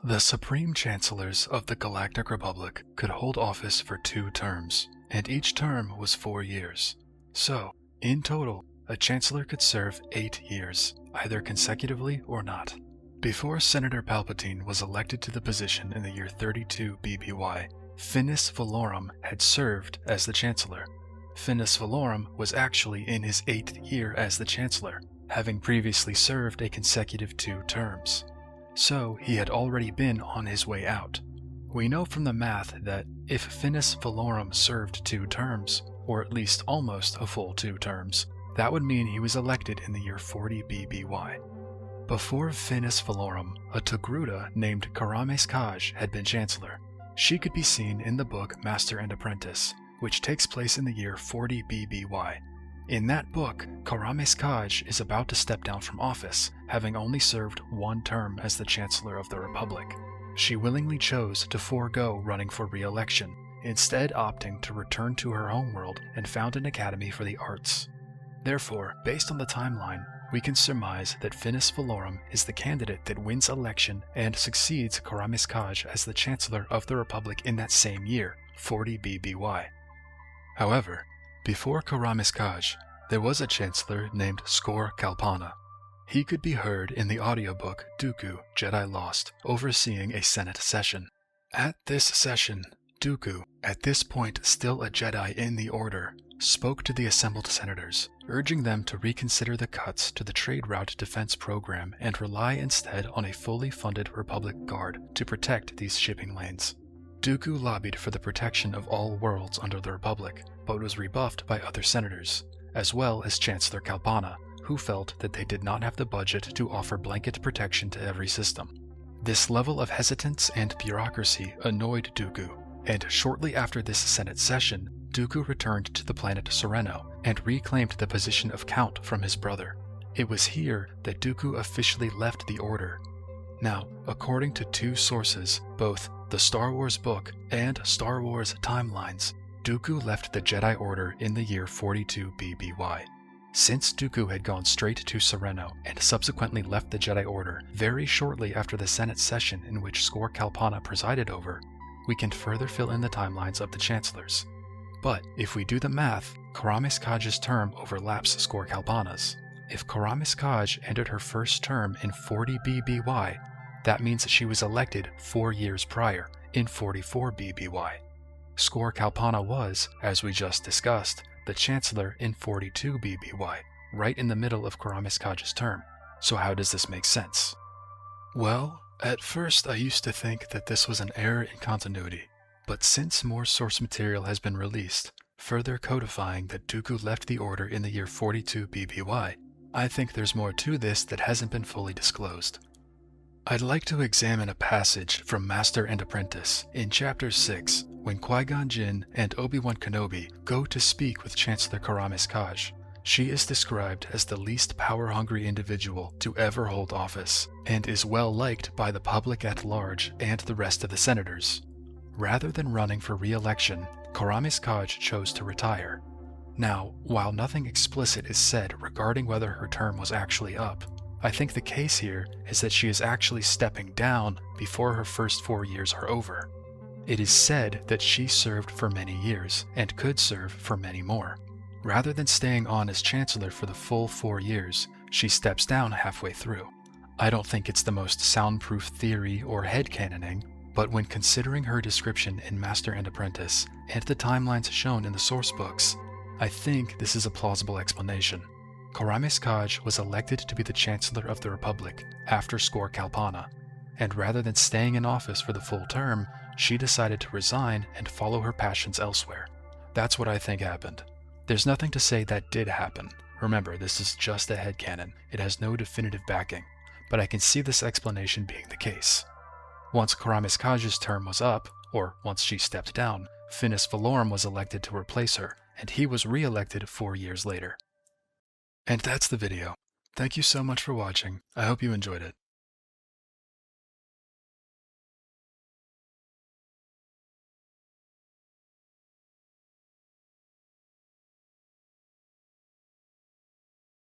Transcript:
The Supreme Chancellors of the Galactic Republic could hold office for 2 terms, and each term was 4 years. So, in total, a Chancellor could serve 8 years, either consecutively or not. Before Senator Palpatine was elected to the position in the year 32 BBY, Finis Valorum had served as the Chancellor. Finis Valorum was actually in his 8th year as the Chancellor, having previously served a consecutive 2 terms. So he had already been on his way out. We know from the math that if Finis Valorum served 2 terms, or at least almost a full 2 terms, that would mean he was elected in the year 40 BBY. Before Finis Valorum, a Togruta named Kirames Kaj had been Chancellor. She could be seen in the book Master Apprentice, which takes place in the year 40 BBY. In that book, Kirames Kaj is about to step down from office, having only served 1 term as the Chancellor of the Republic. She willingly chose to forego running for re-election, instead opting to return to her homeworld and found an academy for the arts. Therefore, based on the timeline, we can surmise that Finis Valorum is the candidate that wins election and succeeds Kirames Kaj as the Chancellor of the Republic in that same year, 40 BBY. However, before Kirames Kaj, there was a Chancellor named Skor Kalpana. He could be heard in the audiobook Dooku, Jedi Lost, overseeing a Senate session. At this session, Dooku, at this point still a Jedi in the Order, spoke to the assembled senators, urging them to reconsider the cuts to the Trade Route Defense Program and rely instead on a fully funded Republic Guard to protect these shipping lanes. Dooku lobbied for the protection of all worlds under the Republic, but was rebuffed by other senators, as well as Chancellor Kalpana, who felt that they did not have the budget to offer blanket protection to every system. This level of hesitance and bureaucracy annoyed Dooku, and shortly after this Senate session, Dooku returned to the planet Sereno and reclaimed the position of Count from his brother. It was here that Dooku officially left the Order. Now, according to 2 sources, both the Star Wars book and Star Wars timelines, Dooku left the Jedi Order in the year 42 BBY. Since Dooku had gone straight to Sereno and subsequently left the Jedi Order very shortly after the Senate session in which Skor Kalpana presided over, we can further fill in the timelines of the Chancellors. But if we do the math, Kirames Kaj's term overlaps Skor Kalpana's. If Kirames Kaj entered her first term in 40 BBY, that means she was elected 4 years prior, in 44 BBY. Skor Kalpana was, as we just discussed, the Chancellor in 42 BBY, right in the middle of Kirames Kaj's term. So how does this make sense? Well, at first I used to think that this was an error in continuity, but since more source material has been released, further codifying that Dooku left the Order in the year 42 BBY, I think there's more to this that hasn't been fully disclosed. I'd like to examine a passage from Master and Apprentice in Chapter 6, when Qui-gon Jinn and Obi-Wan Kenobi go to speak with Chancellor Kirames Kaj. She is described as the least power-hungry individual to ever hold office, and is well liked by the public at large and the rest of the senators. Rather than running for re-election, Kirames Kaj chose to retire. Now, while nothing explicit is said regarding whether her term was actually up, I think the case here is that she is actually stepping down before her first 4 years are over. It is said that she served for many years, and could serve for many more. Rather than staying on as Chancellor for the full 4 years, she steps down halfway through. I don't think it's the most soundproof theory or headcanoning, but when considering her description in Master and Apprentice, and the timelines shown in the source books, I think this is a plausible explanation. Kirames Kaj was elected to be the Chancellor of the Republic after Skor Kalpana, and rather than staying in office for the full term, she decided to resign and follow her passions elsewhere. That's what I think happened. There's nothing to say that did happen. Remember, this is just a headcanon. It has no definitive backing, but I can see this explanation being the case. Once Kirames Kaj's term was up, or once she stepped down, Finis Valorum was elected to replace her, and he was re-elected 4 years later. And that's the video. Thank you so much for watching. I hope you enjoyed it.